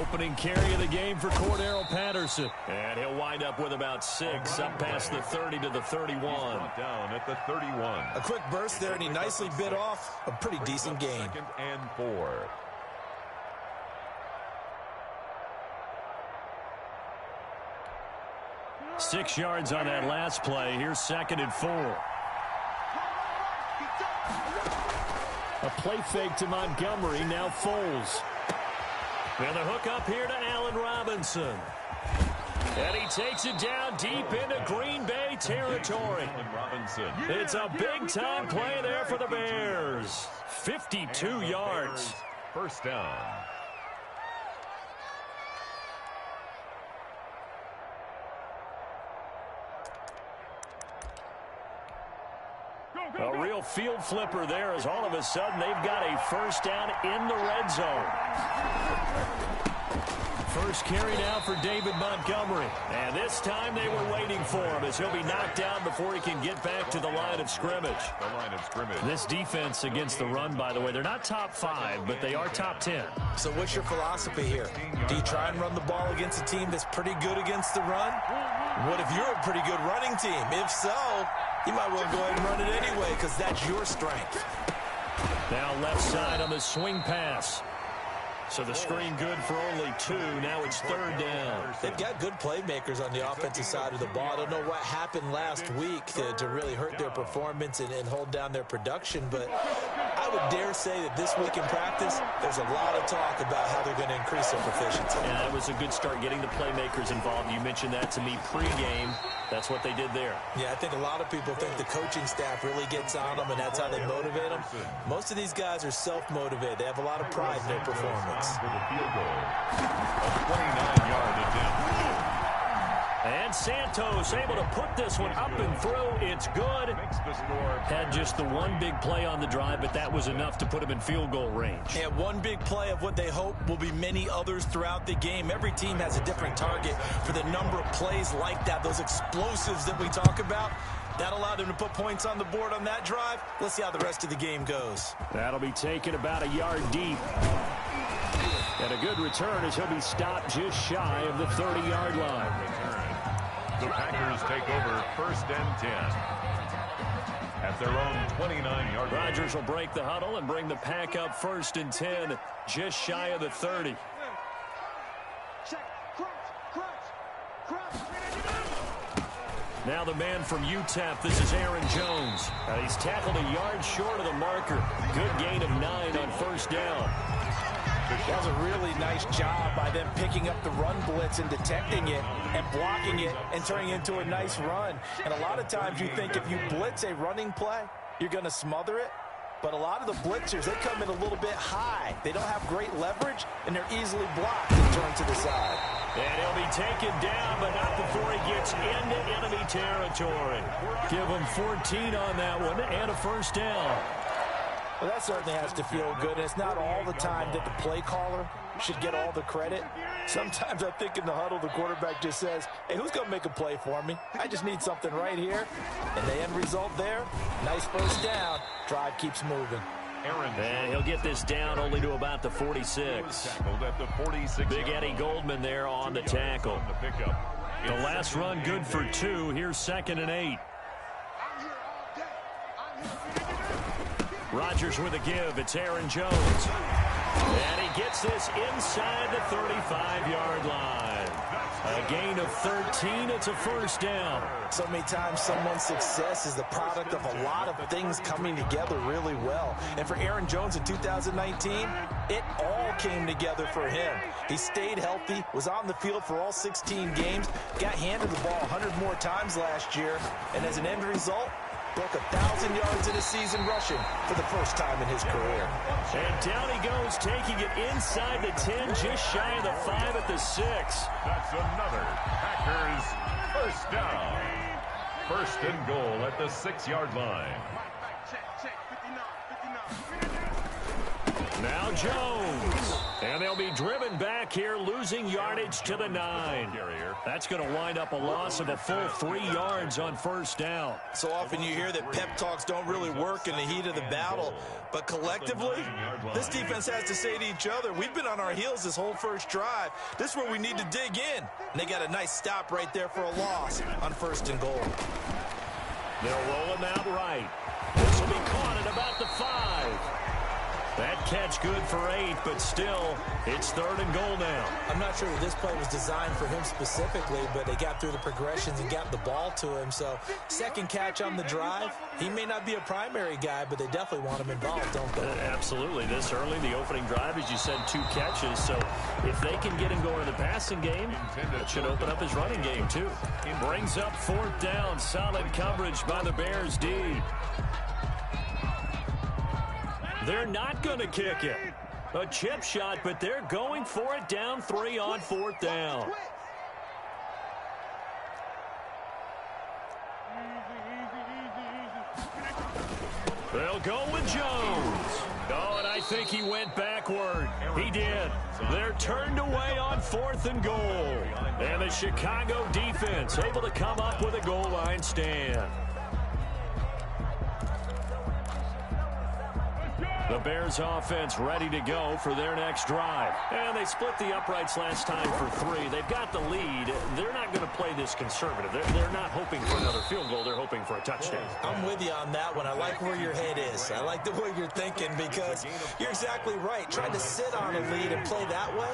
opening carry of the game for Cordero Patterson. And he'll wind up with about 6, up past the 30 to the 31. Down at the 31. A quick burst there, and he nicely bit off a pretty decent gain. 2nd and 4. Six yards on that last play. Here's 2nd and 4. A play fake to Montgomery. Now Foles. And the hook up here to Allen Robinson. And he takes it down deep into Green Bay territory. It's a big-time play there for the Bears. 52 yards. First down. A real field flipper there as all of a sudden they've got a first down in the red zone. First carry now for David Montgomery. And this time they were waiting for him as he'll be knocked down before he can get back to the line of scrimmage. This defense against the run, by the way, they're not top 5, but they are top 10. So what's your philosophy here? Do you try and run the ball against a team that's pretty good against the run? What if you're a pretty good running team? If so, you might well go ahead and run it anyway because that's your strength. Now left side on the swing pass. So the screen good for only 2. Now it's 3rd down. They've got good playmakers on the offensive side of the ball. I don't know what happened last week to really hurt their performance and hold down their production, but I would dare say that this week in practice, there's a lot of talk about how they're going to increase their proficiency. And that was a good start getting the playmakers involved. You mentioned that to me pregame. That's what they did there. Yeah, I think a lot of people think the coaching staff really gets on them, and that's how they motivate them. Most of these guys are self-motivated. They have a lot of pride in their performance. For the field goal. A 29-yard attempt. And Santos able to put this one up and through. It's good. Had just the one big play on the drive, but that was enough to put him in field goal range. Yeah, one big play of what they hope will be many others throughout the game. Every team has a different target for the number of plays like that, those explosives that we talk about. That allowed them to put points on the board on that drive. Let's see how the rest of the game goes. That'll be taken about a yard deep. And a good return as he'll be stopped just shy of the 30-yard line. The Packers take over 1st and 10. At their own 29-yard line. Rodgers will break the huddle and bring the pack up 1st and 10, just shy of the 30. Now the man from UTEP, this is Aaron Jones. He's tackled a yard short of the marker. Good gain of 9 on 1st down. That was a really nice job by them picking up the run blitz and detecting it and blocking it and turning it into a nice run. And a lot of times you think if you blitz a running play, you're going to smother it. But a lot of the blitzers, they come in a little bit high. They don't have great leverage, and they're easily blocked and turned to the side. And he'll be taken down, but not before he gets into enemy territory. Give him 14 on that one and a 1st down. Well, that certainly has to feel good, and it's not all the time that the play caller should get all the credit. Sometimes I think in the huddle, the quarterback just says, hey, who's going to make a play for me? I just need something right here. And the end result there, nice 1st down. Drive keeps moving. And he'll get this down only to about the 46. Big Eddie Goldman there on the tackle. The last run good for 2. Here's 2nd and 8. Rodgers with a give. It's Aaron Jones. And he gets this inside the 35-yard line. A gain of 13. It's a 1st down. So many times someone's success is the product of a lot of things coming together really well. And for Aaron Jones in 2019, it all came together for him. He stayed healthy, was on the field for all 16 games, got handed the ball 100 more times last year, and as an end result, broke 1,000 yards in a season rushing for the first time in his career. And down he goes, taking it inside the 10, just shy of the 5 at the 6. That's another Packers 1st down. 1st and goal at the 6-yard line. Now Jones. And they'll be driven back here, losing yardage to the 9. That's going to wind up a loss of a full 3 yards on first down. So often you hear that pep talks don't really work in the heat of the battle. But collectively, this defense has to say to each other, we've been on our heels this whole first drive. This is where we need to dig in. And they got a nice stop right there for a loss on 1st and goal. They'll roll him out right. This will be caught at about the 5. That catch good for 8, but still, it's 3rd and goal now. I'm not sure that this play was designed for him specifically, but they got through the progressions and got the ball to him. So, second catch on the drive. He may not be a primary guy, but they definitely want him involved, don't they? Absolutely. This early, the opening drive, as you said, 2 catches. So, if they can get him going in the passing game, it should open up his running game, too. He brings up 4th down. Solid coverage by the Bears D. They're not going to kick it. A chip shot, but they're going for it down 3 on 4th down. They'll go with Jones. Oh, and I think he went backward. He did. They're turned away on 4th and goal. And the Chicago defense able to come up with a goal line stand. The Bears offense ready to go for their next drive. And they split the uprights last time for 3. They've got the lead. They're not going to play this conservative. They're not hoping for another field goal. They're hoping for a touchdown. I'm with you on that one. I like where your head is. I like the way you're thinking because you're exactly right. Trying to sit on a lead and play that way,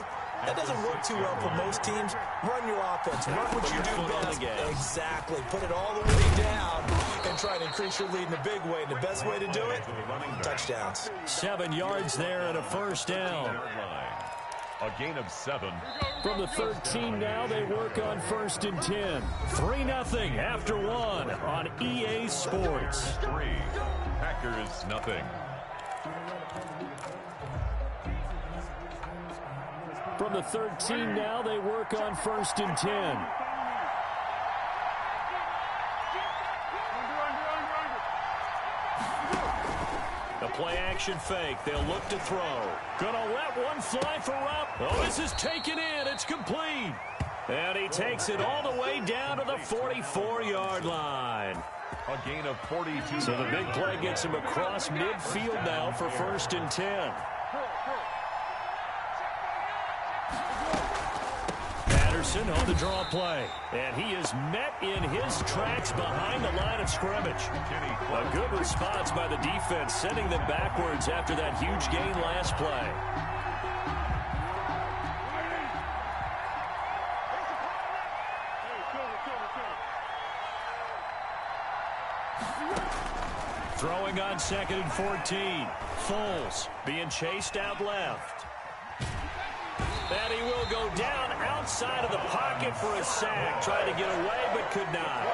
that doesn't work too well for most teams. Run your offense. Run what you do best. Exactly. Put it all the way down and try to increase your lead in a big way. And the best way to do it, touchdowns. 7 yards there and a first down. A gain of 7. From the 13 now, they work on 1st and 10. 3-0 after 1 on EA Sports. 3. Packers nothing. From the 13 now, they work on 1st and 10. A play-action fake. They'll look to throw. Gonna let one fly for up. Oh, this is taken in. It's complete. And he takes it all the way down to the 44-yard line. A gain of 42. So the big play gets him across midfield now for 1st and 10. Patterson on the draw play. And he is met in his tracks behind the line of scrimmage. A good response by the defense, sending them backwards after that huge gain last play. Throwing on 2nd and 14. Foles being chased out left. And he will go down outside of the pocket for a sack. Tried to get away, but could not.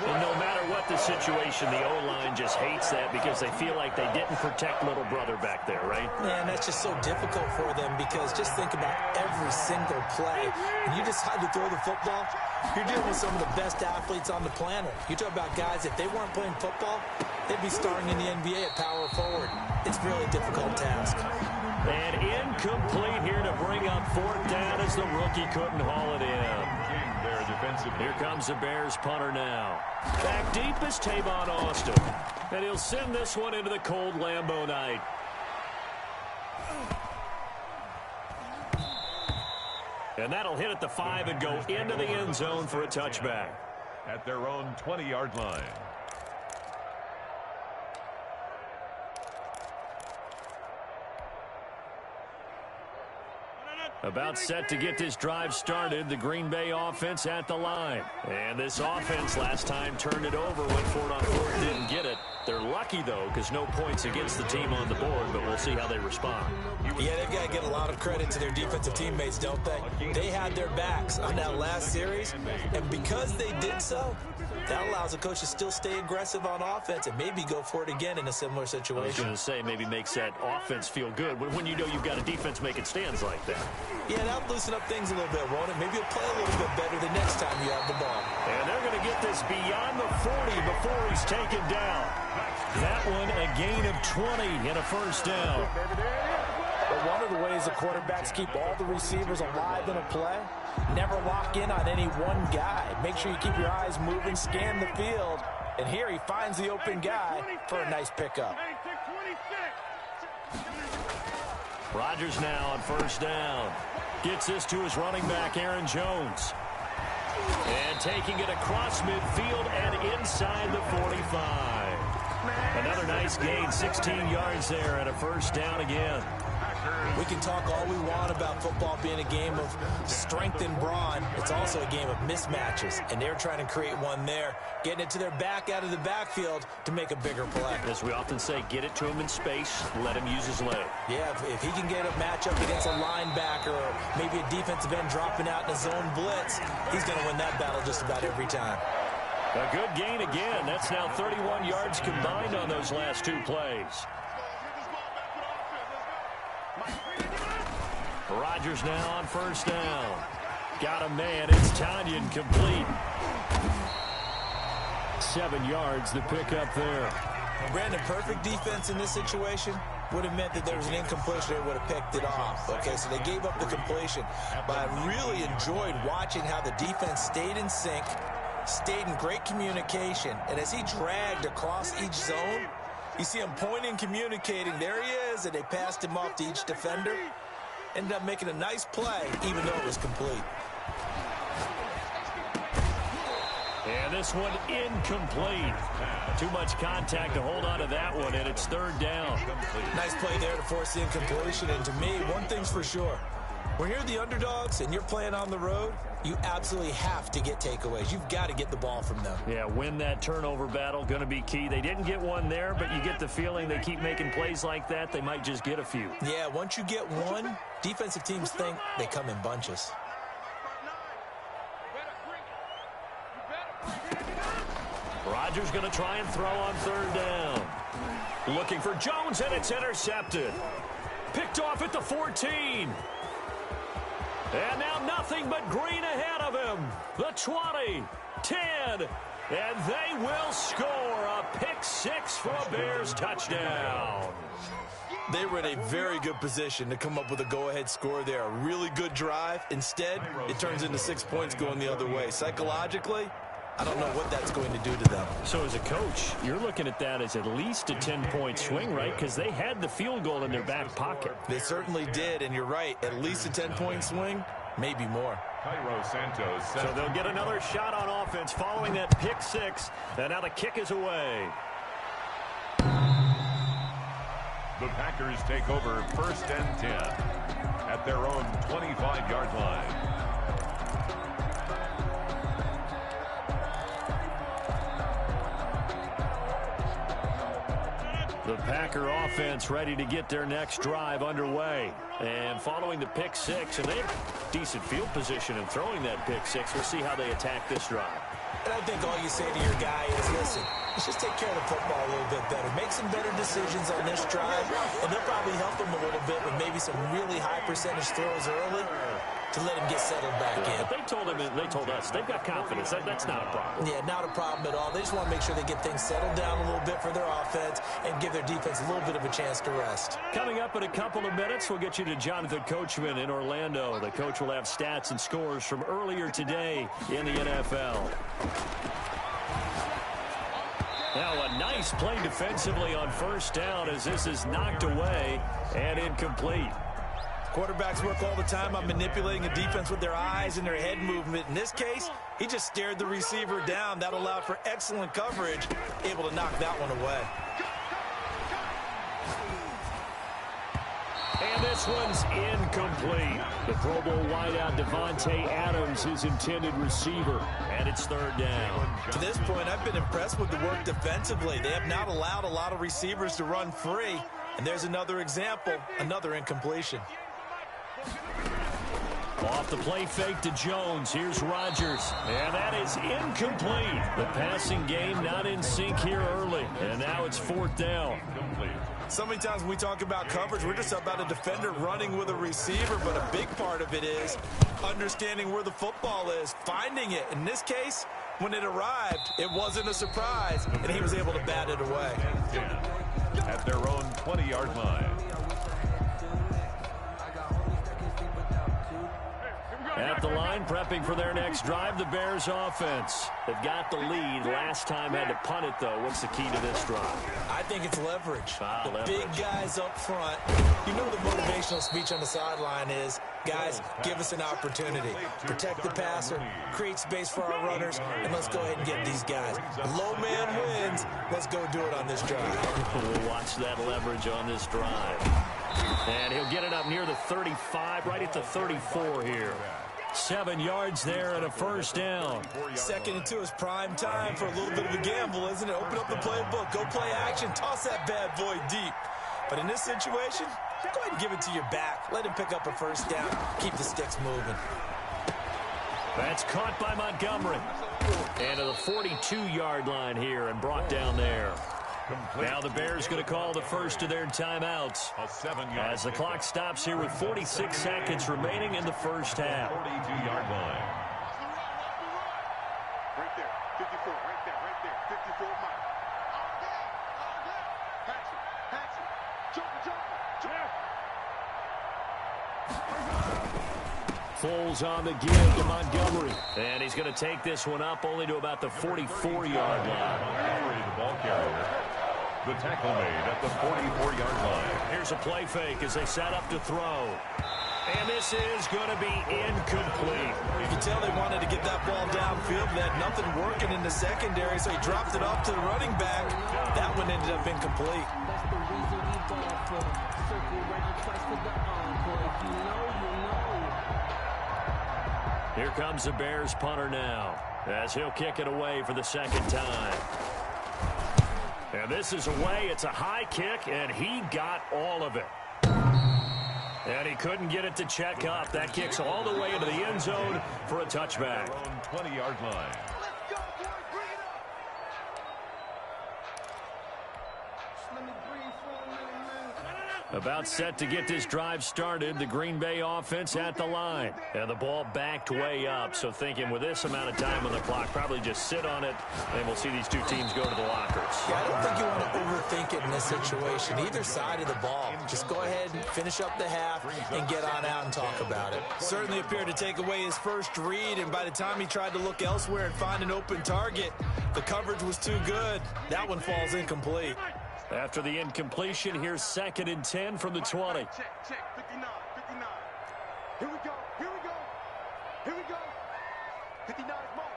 And no matter what the situation, the O-line just hates that because they feel like they didn't protect little brother back there, right? Man, that's just so difficult for them because just think about every single play. When you decide to throw the football, you're dealing with some of the best athletes on the planet. You talk about guys, if they weren't playing football, they'd be starting in the NBA at power forward. It's really a difficult task. And incomplete here to bring up 4th down as the rookie couldn't haul it in. Here comes the Bears punter now. Back deep is Tavon Austin. And he'll send this one into the cold Lambeau night. And that'll hit at the 5 and go into the end zone for a touchback. At their own 20-yard line. About set to get this drive started, the Green Bay offense at the line. And this offense last time turned it over, went for it on 4th, didn't get it. They're lucky, though, because no points against the team on the board, but we'll see how they respond. Yeah, they've got to get a lot of credit to their defensive teammates, don't they? They had their backs on that last series, and because they did so, that allows the coach to still stay aggressive on offense and maybe go for it again in a similar situation. I was going to say maybe makes that offense feel good when you know you've got a defense making stands like that. Yeah, that'll loosen up things a little bit, won't it? Maybe you'll play a little bit better the next time you have the ball. And they're going to get this beyond the 40 before he's taken down. That one a gain of 20 and a first down. But one of the ways the quarterbacks keep all the receivers alive in a play, never lock in on any one guy. Make sure you keep your eyes moving, scan the field. And here he finds the open guy for a nice pickup. Rodgers now on first down. Gets this to his running back, Aaron Jones. And taking it across midfield and inside the 45. Another nice gain, 16 yards there and a first down again. We can talk all we want about football being a game of strength and brawn. It's also a game of mismatches, and they're trying to create one there, getting it to their back out of the backfield to make a bigger play. As we often say, get it to him in space, let him use his leg. Yeah, if he can get a matchup against a linebacker or maybe a defensive end dropping out in a zone blitz, he's going to win that battle just about every time. A good gain again. That's now 31 yards combined on those last two plays. Rodgers now on first down. Got a man. It's Tanyan complete. 7 yards the pickup there. Brandon, perfect defense in this situation would have meant that there was an incompletion. They would have picked it off. Okay, so they gave up the completion. But I really enjoyed watching how the defense stayed in sync, stayed in great communication. And as he dragged across each zone, you see him pointing, communicating. There he is, and they passed him off to each defender. Ended up making a nice play, even though it was complete. And this one incomplete. Too much contact to hold on to that one, and it's third down. Nice play there to force the incompletion. And to me, one thing's for sure. When you're the underdogs and you're playing on the road, you absolutely have to get takeaways. You've got to get the ball from them. Yeah, win that turnover battle, going to be key. They didn't get one there, but you get the feeling they keep making plays like that, they might just get a few. Yeah, once you get one, defensive teams think they come in bunches. Rodgers going to try and throw on third down. Looking for Jones, and it's intercepted. Picked off at the 14. And now nothing but green ahead of him. The 20, 10, and they will score a pick six for a Bears touchdown. They were in a very good position to come up with a go-ahead score there. A really good drive. Instead, it turns into 6 points going the other way. Psychologically, I don't know what that's going to do to them. So as a coach, you're looking at that as at least a 10-point swing, right? Because they had the field goal in their back pocket. They certainly did, and you're right. At least a 10-point swing, maybe more. So they'll get another shot on offense following that pick six, and now the kick is away. The Packers take over first and 10 at their own 25-yard line. The Packer offense ready to get their next drive underway. And following the pick six, and they have decent field position in throwing that pick six. We'll see how they attack this drive. And I think all you say to your guy is, listen, let's just take care of the football a little bit better. Make some better decisions on this drive, and they'll probably help him a little bit with maybe some really high percentage throws early to let him get settled back in. They told him, they told us, they've got confidence. That's not a problem. Yeah, not a problem at all. They just want to make sure they get things settled down a little bit for their offense and give their defense a little bit of a chance to rest. Coming up in a couple of minutes, we'll get you to Jonathan Coachman in Orlando. The coach will have stats and scores from earlier today in the NFL. Now a nice play defensively on first down as this is knocked away and incomplete. Quarterbacks work all the time on manipulating a defense with their eyes and their head movement. In this case, he just stared the receiver down. That allowed for excellent coverage, able to knock that one away. And this one's incomplete. The Pro Bowl wideout Devontae Adams, his intended receiver, and it's third down. To this point, I've been impressed with the work defensively. They have not allowed a lot of receivers to run free. And there's another example, another incompletion. Off the play fake to Jones. Here's Rodgers. And that is incomplete. The passing game not in sync here early. And now it's fourth down. So many times when we talk about coverage, we're just about a defender running with a receiver. But a big part of it is understanding where the football is, finding it. In this case, when it arrived, it wasn't a surprise. And he was able to bat it away. At their own 20-yard line. At the line, prepping for their next drive, the Bears offense. They've got the lead. Last time had to punt it, though. What's the key to this drive? I think it's leverage. Leverage. Big guys up front. You know the motivational speech on the sideline is, guys, give us an opportunity. Protect the passer, create space for our runners, and let's go ahead and get these guys. Low man wins. Let's go do it on this drive. We'll watch that leverage on this drive. And he'll get it up near the 35, right at the 34 here. 7 yards there and a first down. 2nd and 2 is prime time for a little bit of a gamble, isn't it? Open up the playbook, go play action, toss that bad boy deep. But in this situation, go ahead and give it to your back. Let him pick up a first down. Keep the sticks moving. That's caught by Montgomery. And to the 42-yard line here and brought down there. Now the Bears going to call the first of their timeouts as the clock stops here with 46 seconds remaining in the first half. 42-yard line. Right there, 54, right there, 54 mile. Pass it, jump. Foles on the give to Montgomery. And he's going to take this one up only to about the 44-yard line. Montgomery, the ball carrier. The tackle made at the 44-yard line. Here's a play fake as they set up to throw. And this is going to be incomplete. You can tell they wanted to get that ball downfield. They had nothing working in the secondary, so he dropped it off to the running back. That one ended up incomplete. That's the reason we ball for circle right twice for the encore. If you know, you know. Here comes the Bears punter now as he'll kick it away for the second time. And this is away. It's a high kick, and he got all of it. And he couldn't get it to check up. That kicks all the way into the end zone for a touchback. 20-yard line. Let's go, boys, bring it up. Let me breathe for a minute, man. About set to get this drive started, the Green Bay offense at the line. And the ball backed way up, so thinking with this amount of time on the clock, probably just sit on it, and we'll see these two teams go to the lockers. Yeah, I don't think you want to overthink it in this situation. Either side of the ball. Just go ahead and finish up the half and get on out and talk about it. Certainly appeared to take away his first read, and by the time he tried to look elsewhere and find an open target, the coverage was too good. That one falls incomplete. After the incompletion, here's 2nd and 10 from the 20. Check, 59. Here we go. Here we go. 59 is mark.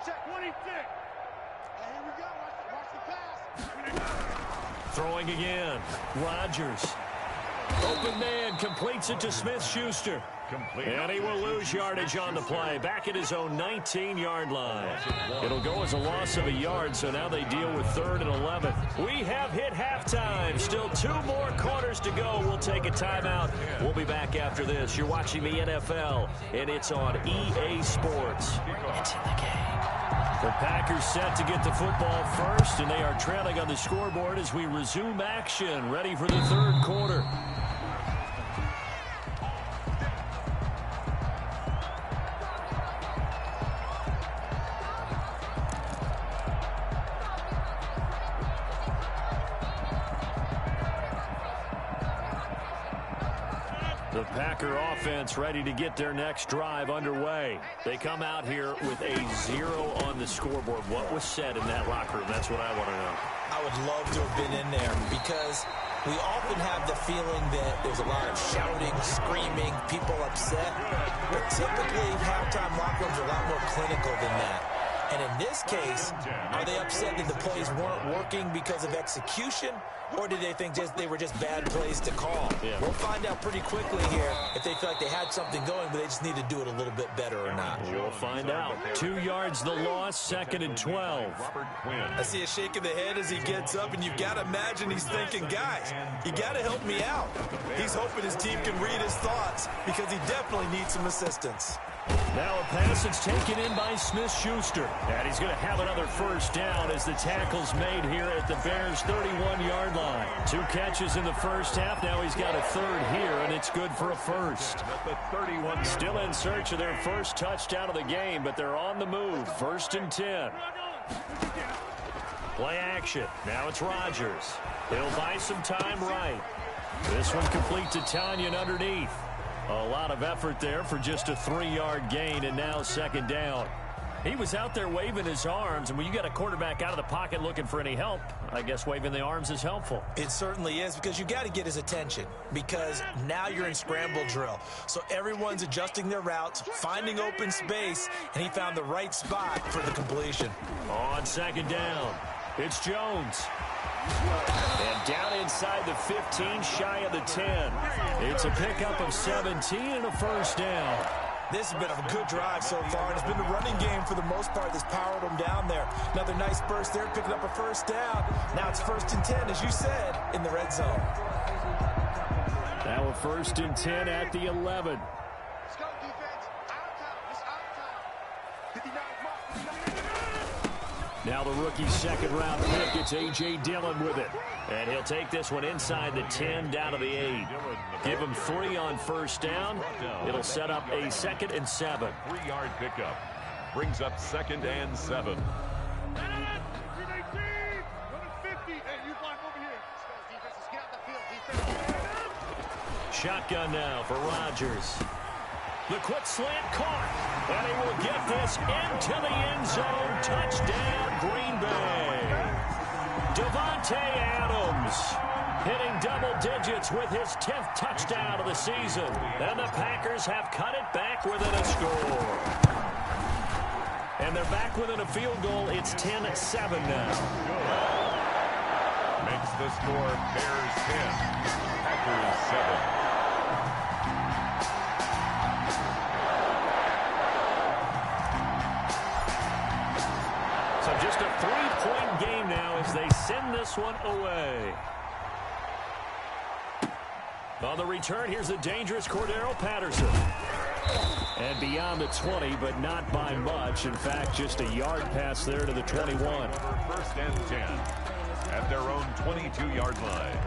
Check, 26. Here we go. Watch the pass. Throwing again. Rodgers. Open man completes it to Smith-Schuster. And he will lose yardage on the play. Back at his own 19-yard line. It'll go as a loss of a yard, so now they deal with 3rd and 11. We have hit halftime. Still 2 more quarters to go. We'll take a timeout. We'll be back after this. You're watching the NFL, and it's on EA Sports. It's in the game. The Packers set to get the football first, and they are trailing on the scoreboard as we resume action, ready for the 3rd quarter. The Packer offense ready to get their next drive underway. They come out here with a 0 on the scoreboard. What was said in that locker room? That's what I want to know. I would love to have been in there because we often have the feeling that there's a lot of shouting, screaming, people upset. But typically, halftime locker rooms are a lot more clinical than that. And in this case, are they upset that the plays weren't working because of execution, or did they think they were just bad plays to call? Yeah. We'll find out pretty quickly here if they feel like they had something going, but they just need to do it a little bit better or not. We'll find out. 2 yards the loss, 2nd and 12. I see a shake of the head as he gets up, and you've got to imagine he's thinking, guys, you got to help me out. He's hoping his team can read his thoughts because he definitely needs some assistance. Now a pass that's taken in by Smith-Schuster. And he's going to have another first down as the tackle's made here at the Bears' 31-yard line. 2 catches in the first half. Now he's got a 3rd here, and it's good for a first. Still in search of their first touchdown of the game, but they're on the move. 1st and 10. Play action. Now it's Rodgers. He'll buy some time right. This one complete to Tanyan underneath. A lot of effort there for just a 3-yard gain, and now second down. He was out there waving his arms, and when you got a quarterback out of the pocket looking for any help, I guess waving the arms is helpful. It certainly is, because you got to get his attention, because now you're in scramble drill. So everyone's adjusting their routes, finding open space, and he found the right spot for the completion. On second down, it's Jones. And down inside the 15, shy of the 10. It's a pickup of 17 and a first down. This has been a good drive so far, and it's been the running game for the most part that's powered them down there. Another nice burst there, picking up a first down. Now it's 1st and 10, as you said, in the red zone. Now a 1st and 10 at the 11. Let's go, defense. Out of time. It's out of time. 59 mark. 59. Now the rookie's second-round pick. It's A.J. Dillon with it. And he'll take this one inside the 10, down to the 8. Give him 3 on first down. It'll set up a 2nd and 7. 3-yard pickup. Brings up 2nd and 7. Shotgun now for Rodgers. The quick slant caught. And he will get this into the end zone. Touchdown, Green Bay. Davante Adams hitting double digits with his 10th touchdown of the season. And the Packers have cut it back within a score. And they're back within a field goal. It's 10-7 now. Makes the score Bears 10, Packers 7. So just a 3-point game now as they send this one away. On the return, here's the dangerous Cordero Patterson. And beyond the 20, but not by much. In fact, just a yard pass there to the 21. 1st and 10 at their own 22-yard line.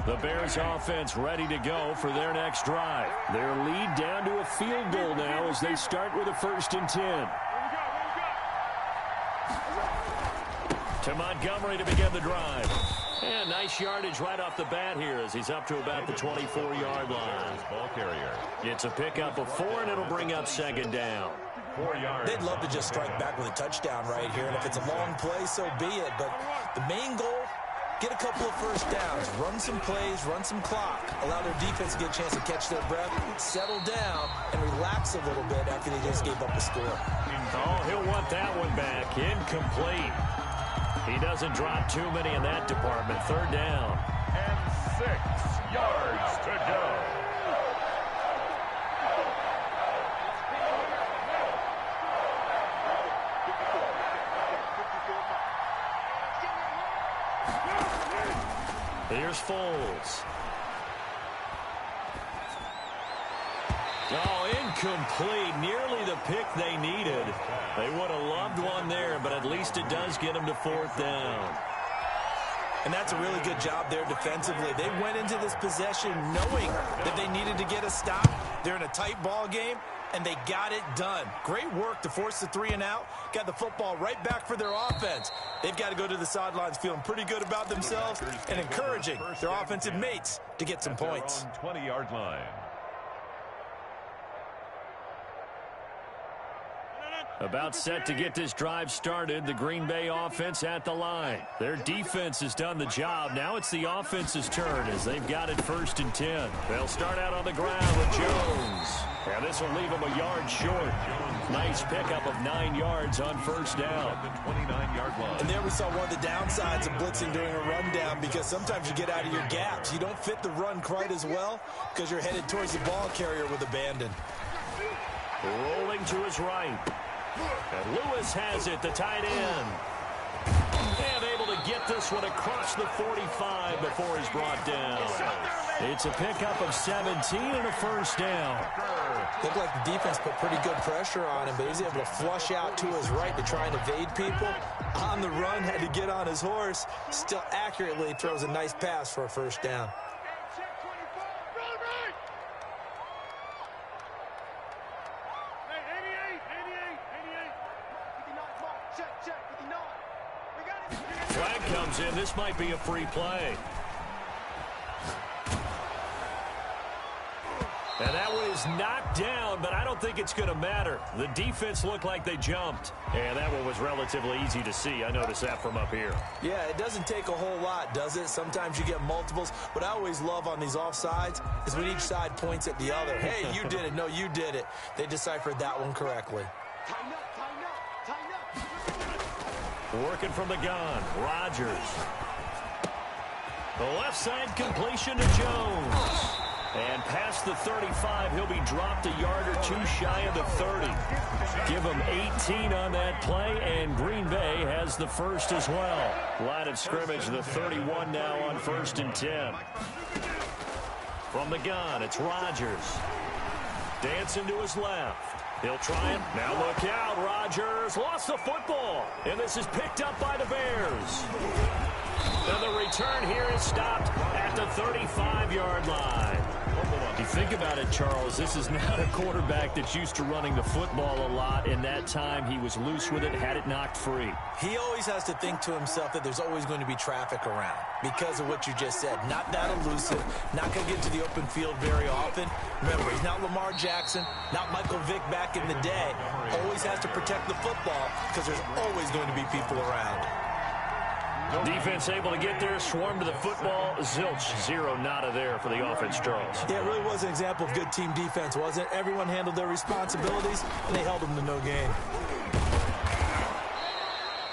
The Bears offense ready to go for their next drive. Their lead down to a field goal now as they start with a 1st and 10. To Montgomery to begin the drive. And nice yardage right off the bat here as he's up to about the 24-yard line. Ball carrier. It's a pickup of 4, and it'll bring up second down. 4 yards. They'd love to just strike back with a touchdown right here, and if it's a long play, so be it. But the main goal, get a couple of first downs, run some plays, run some clock, allow their defense to get a chance to catch their breath, settle down, and relax a little bit after they just gave up a score. Oh, he'll want that one back. Incomplete. He doesn't drop too many in that department. 3rd down. And 6 yards to go. Here's Foles. Oh, incomplete. Nearly the pick they needed. They would have loved one there, but at least it does get them to 4th down. And that's a really good job there defensively. They went into this possession knowing that they needed to get a stop. They're in a tight ball game, and they got it done. Great work to force the 3 and out. Got the football right back for their offense. They've got to go to the sidelines feeling pretty good about themselves and encouraging their offensive mates to get some points. 20-yard line. About set to get this drive started. The Green Bay offense at the line. Their defense has done the job. Now it's the offense's turn as they've got it 1st and 10. They'll start out on the ground with Jones. And this will leave them a yard short. Nice pickup of 9 yards on first down. The 29-yard line. And there we saw one of the downsides of blitzing during a rundown, because sometimes you get out of your gaps. You don't fit the run quite as well because you're headed towards the ball carrier with abandon. Rolling to his right. And Lewis has it, the tight end. And able to get this one across the 45 before he's brought down. It's a pickup of 17 and a first down. Looked like the defense put pretty good pressure on him, but he was able to flush out to his right to try and evade people. On the run, had to get on his horse. Still accurately throws a nice pass for a first down. Flag comes in. This might be a free play. And that one is knocked down, but I don't think it's going to matter. The defense looked like they jumped. And that one was relatively easy to see. I noticed that from up here. Yeah, it doesn't take a whole lot, does it? Sometimes you get multiples. What I always love on these offsides is when each side points at the other. Hey, you did it. No, you did it. They deciphered that one correctly. Tighten up, tighten up, tighten up. Working from the gun, Rodgers. The left side completion to Jones. And past the 35, he'll be dropped a yard or two shy of the 30. Give him 18 on that play, and Green Bay has the first as well. Line of scrimmage, the 31 now on 1st and 10. From the gun, it's Rodgers. Dancing to his left. He'll try it. Now look out, Rodgers lost the football. And this is picked up by the Bears. And the return here is stopped at the 35-yard line. If you think about it, Charles, this is not a quarterback that's used to running the football a lot. In that time, he was loose with it, had it knocked free. He always has to think to himself that there's always going to be traffic around because of what you just said. Not that elusive, not going to get to the open field very often. Remember, he's not Lamar Jackson, not Michael Vick back in the day. Always has to protect the football because there's always going to be people around. Defense able to get there, swarm to the football. Zilch, zero nada there for the offense, Charles. Yeah, it really was an example of good team defense, wasn't it? Everyone handled their responsibilities, and they held them to no gain.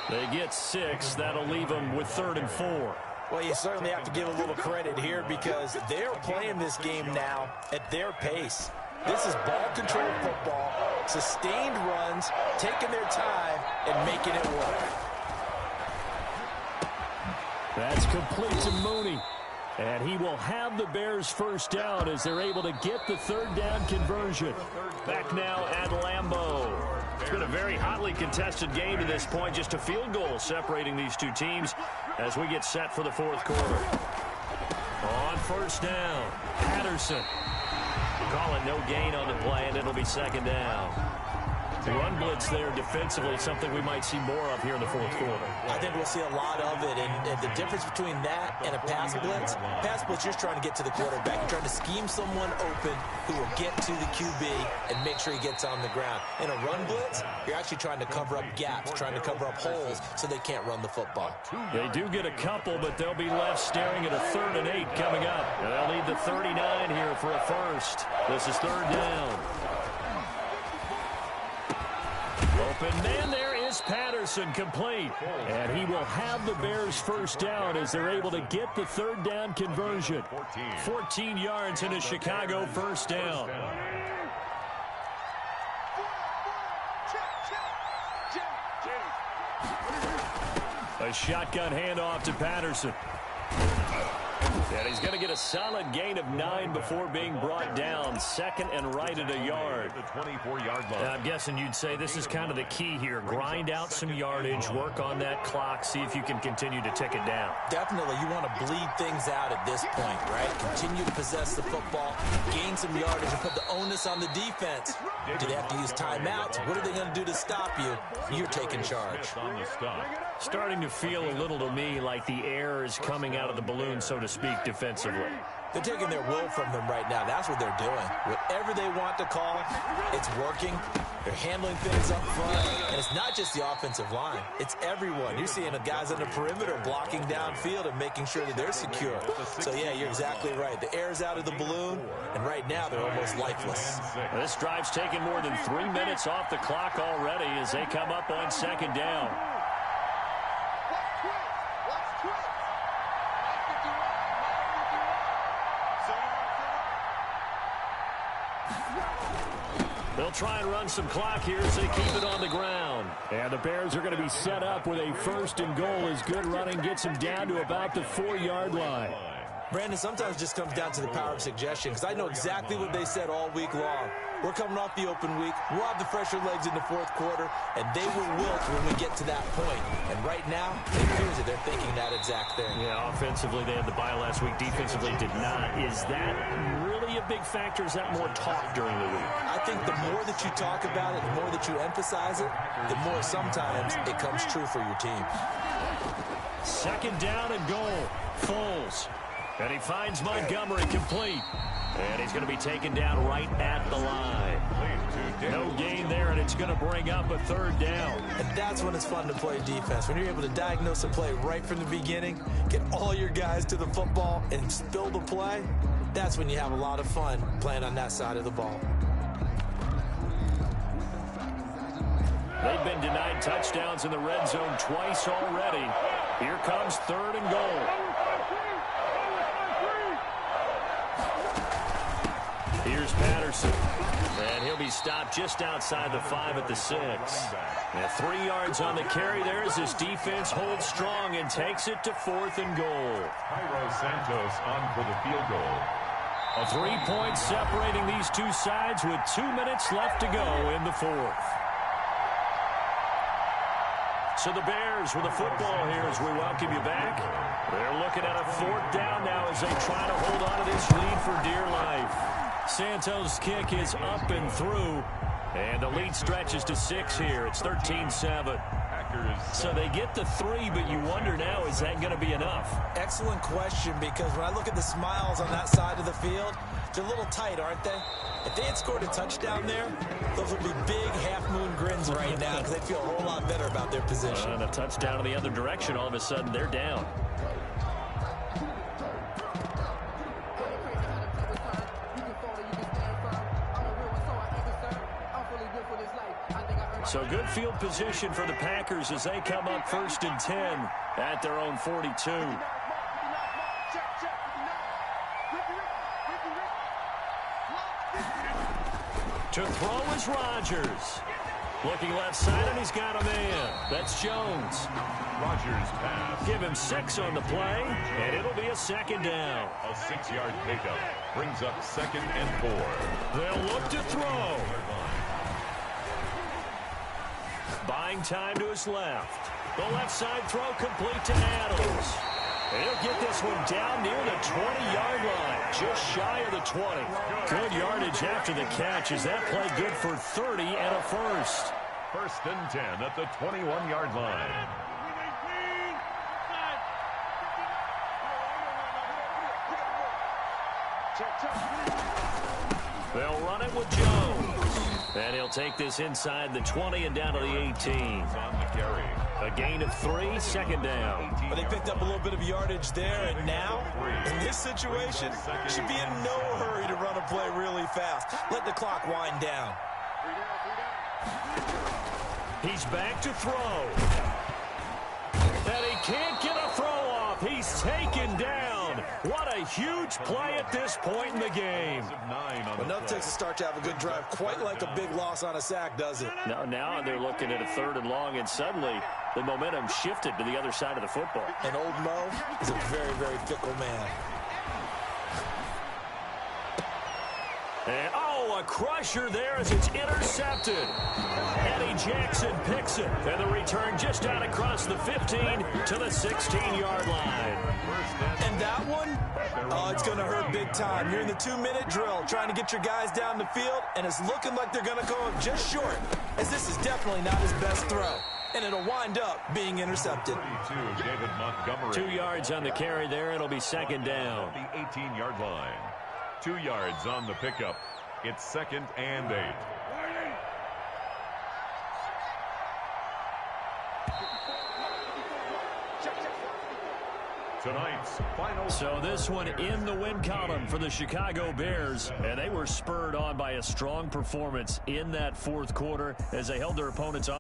They get 6. That'll leave them with 3rd and 4. Well, you certainly have to give a little credit here because they're playing this game now at their pace. This is ball-controlled football, sustained runs, taking their time, and making it work. That's complete to Mooney. And he will have the Bears first down as they're able to get the 3rd down conversion. Back now at Lambeau. It's been a very hotly contested game to this point. Just a field goal separating these two teams as we get set for the 4th quarter. On 1st down, Patterson. Call it no gain on the play, and it'll be 2nd down. Run blitz there defensively, something we might see more of here in the 4th quarter. I think we'll see a lot of it, and the difference between that and a pass blitz, you're trying to get to the quarterback. You're trying to scheme someone open who will get to the QB and make sure he gets on the ground. In a run blitz, you're actually trying to cover up gaps, trying to cover up holes so they can't run the football. They do get a couple, but they'll be left staring at a 3rd and 8 coming up. And they'll need the 39 here for a first. This is 3rd down. Open man, there is Patterson, complete. And he will have the Bears first down as they're able to get the 3rd down conversion. 14 yards in a Chicago first down. A shotgun handoff to Patterson. And he's going to get a solid gain of 9 before being brought down. 2nd and right at a yard. The 24-yard line. I'm guessing you'd say this is kind of the key here. Grind out some yardage, work on that clock, see if you can continue to tick it down. Definitely, you want to bleed things out at this point, right? Continue to possess the football, gain some yardage, and put the onus on the defense. Do they have to use timeouts? What are they going to do to stop you? You're taking charge. Starting to feel a little to me like the air is coming out of the balloon, so to speak, defensively. They're taking their will from them right now. That's what they're doing. Whatever they want to call, it's working. They're handling things up front. And it's not just the offensive line. It's everyone. You're seeing the guys on the perimeter blocking downfield and making sure that they're secure. So, yeah, you're exactly right. The air's out of the balloon, and right now they're almost lifeless. This drive's taken more than 3 minutes off the clock already as they come up on 2nd down. They'll try and run some clock here as they keep it on the ground. And the Bears are going to be set up with a 1st and goal as good running gets them down to about the 4-yard line. Brandon, sometimes it just comes down to the power of suggestion because I know exactly what they said all week long. We're coming off the open week. We'll have the fresher legs in the 4th quarter, and they will wilt when we get to that point. And right now, it appears that they're thinking that exact thing. Yeah, offensively, they had the bye last week. Defensively, did not. Is that really a big factor? Is that more talk during the week? I think the more that you talk about it, the more that you emphasize it, the more sometimes it comes true for your team. 2nd down and goal. Foles. And he finds Montgomery complete. And he's going to be taken down right at the line. No gain there, and it's going to bring up a third down. And that's when it's fun to play defense. When you're able to diagnose a play right from the beginning, get all your guys to the football, and spill the play, that's when you have a lot of fun playing on that side of the ball. They've been denied touchdowns in the red zone twice already. Here comes 3rd and goal. Here's Patterson. And he'll be stopped just outside the 5 at the 6. And 3 yards on the carry there as his defense holds strong and takes it to 4th and goal. Jairo Santos on for the field goal. A 3 point separating these two sides with 2 minutes left to go in the 4th. So the Bears with the football here as we welcome you back. They're looking at a 4th down now as they try to hold on to this lead for dear life. Santos' kick is up and through, and the lead stretches to 6 here. It's 13-7. So they get the 3, but you wonder now, is that going to be enough? Excellent question, because when I look at the smiles on that side of the field, they're a little tight, aren't they? If they had scored a touchdown there, those would be big half-moon grins right now because they feel a whole lot better about their position. And a touchdown in the other direction, all of a sudden they're down. So good field position for the Packers as they come up 1st and 10 at their own 42. To throw is Rodgers. Looking left side, and he's got a man. That's Jones. Rodgers pass. Give him 6 on the play, and it'll be a 2nd down. A 6-yard pickup brings up 2nd and 4. They'll look to throw. Buying time to his left. The left side throw complete to Adams. And he'll get this one down near the 20-yard line, just shy of the 20. Good yardage after the catch. Is that play good for 30 and a first? 1st and 10 at the 21-yard line. They'll run it with Jones. And he'll take this inside the 20 and down to the 18. On the carry. A gain of 3, 2nd down. But they picked up a little bit of yardage there, and now, in this situation, should be in no hurry to run a play really fast. Let the clock wind down. He's back to throw. And he can't get a throw off. He's taken down. What a huge play at this point in the game. Enough takes to start to have a good drive, quite like a big loss on a sack, does it? Now they're looking at a 3rd and long, and suddenly the momentum shifted to the other side of the football. And old Mo is a very, very fickle man. And, a crusher there as it's intercepted. Eddie Jackson picks it. And the return just out across the 15 to the 16-yard line. And that one, it's going to hurt big time. You're in the 2-minute drill trying to get your guys down the field, and it's looking like they're going to go just short, as this is definitely not his best throw. And it'll wind up being intercepted. 32, David Montgomery. 2 yards on the carry there. It'll be 2nd down. The 18-yard line. 2 yards on the pickup. It's 2nd and 8. Tonight's final. So this one in the win column for the Chicago Bears, and they were spurred on by a strong performance in that 4th quarter as they held their opponents off.